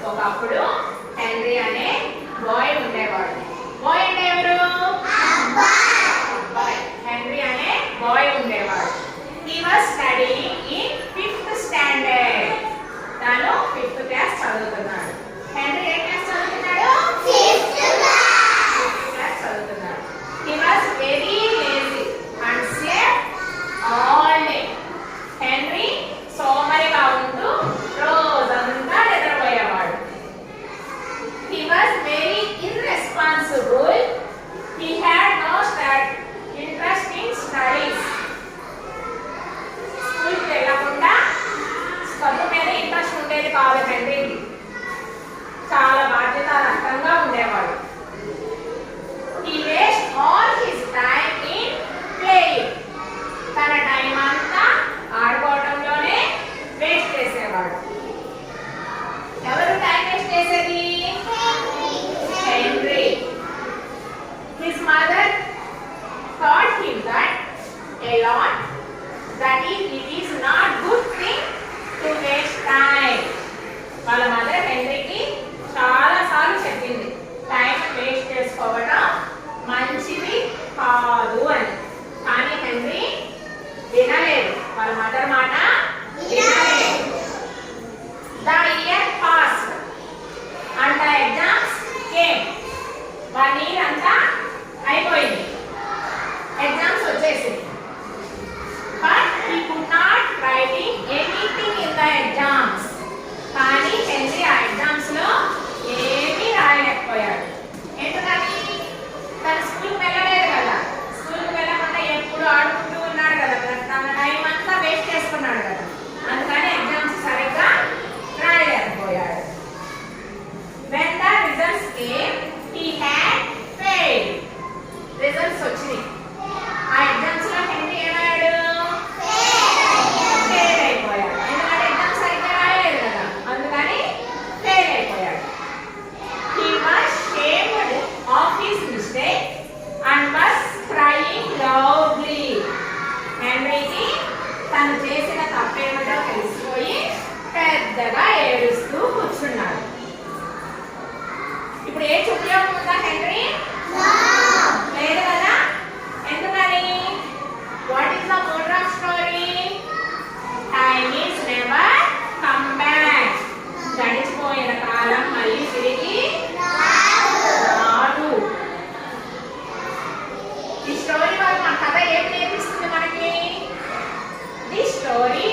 ఒకప్పుడు హెన్రీ అనే బాయ్ ఉండేవాడు. బాయ్ అంటే ఎవరు? అబ్బాయి. హెన్రీ అనే బాయ్ ఉండేవాడు. He was studying in 5th standard. తాను 5th క్లాస్ చదువుతున్నాడు. హెన్రీ ఏ క్లాస్ చదువుతున్నాడు? 5th క్లాస్ చదువుతున్నాడు. He was very lazy and slept all day. Henry సోమరిగా ఉంటూ రోజంతా నిద్రపోయేవాడు. He was very irresponsible. He had no interest in studies. స్కూల్కి వెళ్ళకుండా చదువు మీద ఇంట్రెస్ట్ ఉండేది కాదు హెన్రీకి. చాలా బాధ్యతారహితంగా ఉండేవాడు. He wasted all his time in playing. తన టైం అంతా ఆడుకోవడంలోనే వేస్ట్ చేసేవాడు. ఎవరు టైం వేస్ట్ చేసేది? Henry. His mother taught him that a lot, that it is not good thing to waste time. వాళ్ళ మదర్ హెన్రీకి చాలా సార్లు చెప్పింది టైం వేస్ట్ చేసుకోవడం మంచిది కాదు అని. కానీ హెన్రీ వినలేదు, వాళ్ళ మదర్ మాట వినలేదు. The year passed and the exams came. 1 year అంతా అయిపోయింది, ఎగ్జామ్స్ వచ్చేసింది. But he could not write anything in the exams. కానీ హెన్రీ ఆ ఎగ్జామ్స్ లో ఏమీ రాయలేకపోయాడు. ఎందుకని? తన స్కూల్కి వెళ్ళలేదు కదా, స్కూల్కి వెళ్ళకుండా ఎప్పుడు ఆడుకుంటూ ఉన్నాడు కదా, తన టైం అంతా వేస్ట్ చేసుకున్నాడు కదా, అందుకని ఎగ్జామ్స్ సరిగ్గా రాయలేకపోయాడు. When the results came, he had failed. Results వచ్చినాయి. ఆ ఎగ్జామ్స్ లో హెన్రీ ఏమయ్యాడు? ఫెయిల్ అయిపోయాడు. ఎందుకంటే ఎగ్జామ్స్ సరిగ్గా రాయలేదు కదా, అందుకని ఫెయిల్ అయిపోయాడు. He was ashamed of his mistake and was crying loudly. హెన్రీకి తను చేసిన తప్పేమిటో తెలిసిపోయి పెద్దగా ఏడుస్తూ కూర్చున్నాడు. ఇప్పుడు ఏ ఉపయోగం ఉందా హెన్రీ? లేదు కదా. ఎందుకని? What is the moral of story? Time is never come back. గడిచిపోయిన కాలం మళ్ళీ తిరిగి రాదు. ఈ స్టోరీ వల్ల మన కథ ఏం నేర్పిస్తుంది మనకి? The story